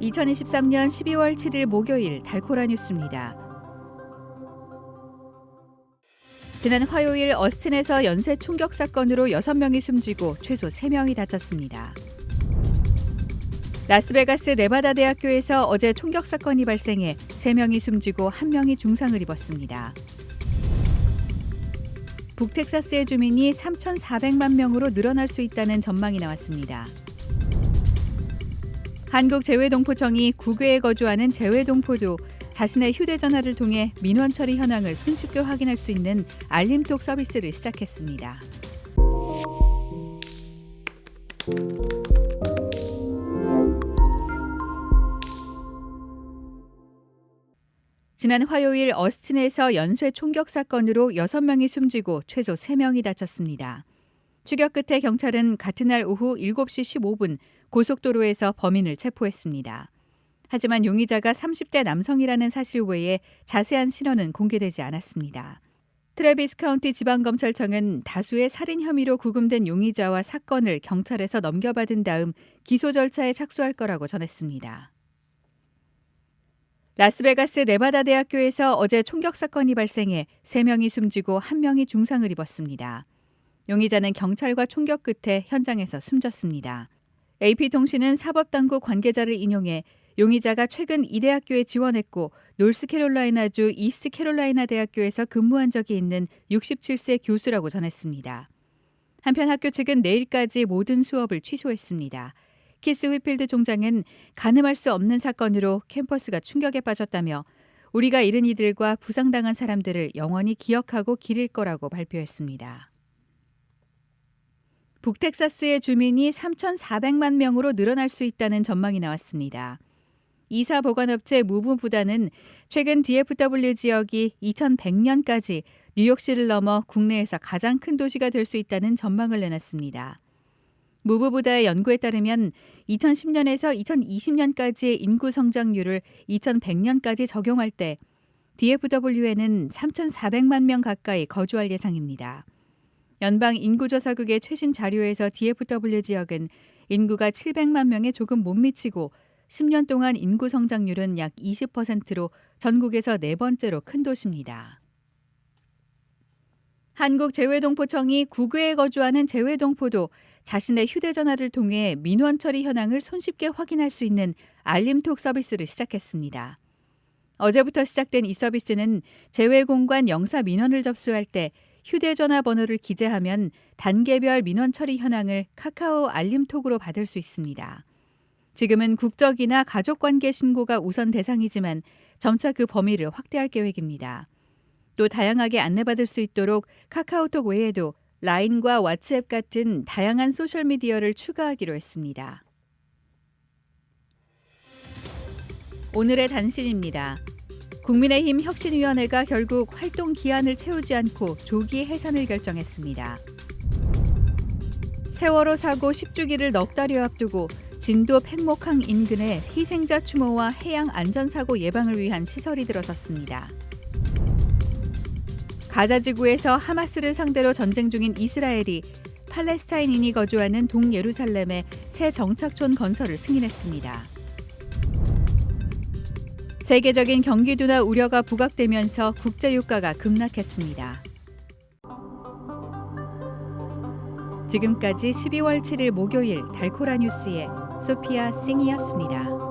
2023년 12월 7일 목요일 달코라 뉴스입니다. 지난 화요일 어스틴에서 연쇄 총격 사건으로 6명이 숨지고 최소 3명이 다쳤습니다. 라스베가스 네바다 대학교에서 어제 총격 사건이 발생해 3명이 숨지고 1명이 중상을 입었습니다. 북텍사스의 주민이 3,400만 명으로 늘어날 수 있다는 전망이 나왔습니다. 한국재외동포청이 국외에 거주하는 재외동포도 자신의 휴대전화를 통해 민원 처리 현황을 손쉽게 확인할 수 있는 알림톡 서비스를 시작했습니다. 지난 화요일 어스틴에서 연쇄 총격 사건으로 6명이 숨지고 최소 3명이 다쳤습니다. 추격 끝에 경찰은 같은 날 오후 7시 15분 고속도로에서 범인을 체포했습니다. 하지만 용의자가 30대 남성이라는 사실 외에 자세한 신원은 공개되지 않았습니다. 트래비스 카운티 지방검찰청은 다수의 살인 혐의로 구금된 용의자와 사건을 경찰에서 넘겨받은 다음 기소 절차에 착수할 거라고 전했습니다. 라스베가스 네바다 대학교에서 어제 총격 사건이 발생해 3명이 숨지고 1명이 중상을 입었습니다. 용의자는 경찰과 총격 끝에 현장에서 숨졌습니다. AP통신은 사법당국 관계자를 인용해 용의자가 최근 이 대학교에 지원했고 노스캐롤라이나주 이스트캐롤라이나 대학교에서 근무한 적이 있는 67세 교수라고 전했습니다. 한편 학교 측은 내일까지 모든 수업을 취소했습니다. 키스 휘필드 총장은 가늠할 수 없는 사건으로 캠퍼스가 충격에 빠졌다며 우리가 잃은 이들과 부상당한 사람들을 영원히 기억하고 기릴 거라고 발표했습니다. 북텍사스의 주민이 3,400만 명으로 늘어날 수 있다는 전망이 나왔습니다. 이사 보관업체 무브부단은 최근 DFW 지역이 2100년까지 뉴욕시를 넘어 국내에서 가장 큰 도시가 될 수 있다는 전망을 내놨습니다. 무브부다의 연구에 따르면 2010년에서 2020년까지의 인구 성장률을 2100년까지 적용할 때 DFW에는 3,400만 명 가까이 거주할 예상입니다. 연방 인구조사국의 최신 자료에서 DFW 지역은 인구가 700만 명에 조금 못 미치고 10년 동안 인구 성장률은 약 20%로 전국에서 4번째로 큰 도시입니다. 한국재외동포청이 국외에 거주하는 재외동포도 자신의 휴대전화를 통해 민원 처리 현황을 손쉽게 확인할 수 있는 알림톡 서비스를 시작했습니다. 어제부터 시작된 이 서비스는 재외공관 영사 민원을 접수할 때 휴대전화 번호를 기재하면 단계별 민원 처리 현황을 카카오 알림톡으로 받을 수 있습니다. 지금은 국적이나 가족관계 신고가 우선 대상이지만 점차 그 범위를 확대할 계획입니다. 또 다양하게 안내받을 수 있도록 카카오톡 외에도 라인과 왓츠앱 같은 다양한 소셜미디어를 추가하기로 했습니다. 오늘의 단신입니다. 국민의힘 혁신위원회가 결국 활동 기한을 채우지 않고 조기 해산을 결정했습니다. 세월호 사고 10주기를 넉 달여 앞두고 진도 팽목항 인근에 희생자 추모와 해양 안전사고 예방을 위한 시설이 들어섰습니다. 가자지구에서 하마스를 상대로 전쟁 중인 이스라엘이 팔레스타인인이 거주하는 동예루살렘에 새 정착촌 건설을 승인했습니다. 세계적인 경기 둔화 우려가 부각되면서 국제유가가 급락했습니다. 지금까지 12월 7일 목요일 달코라 뉴스의 소피아 싱이었습니다.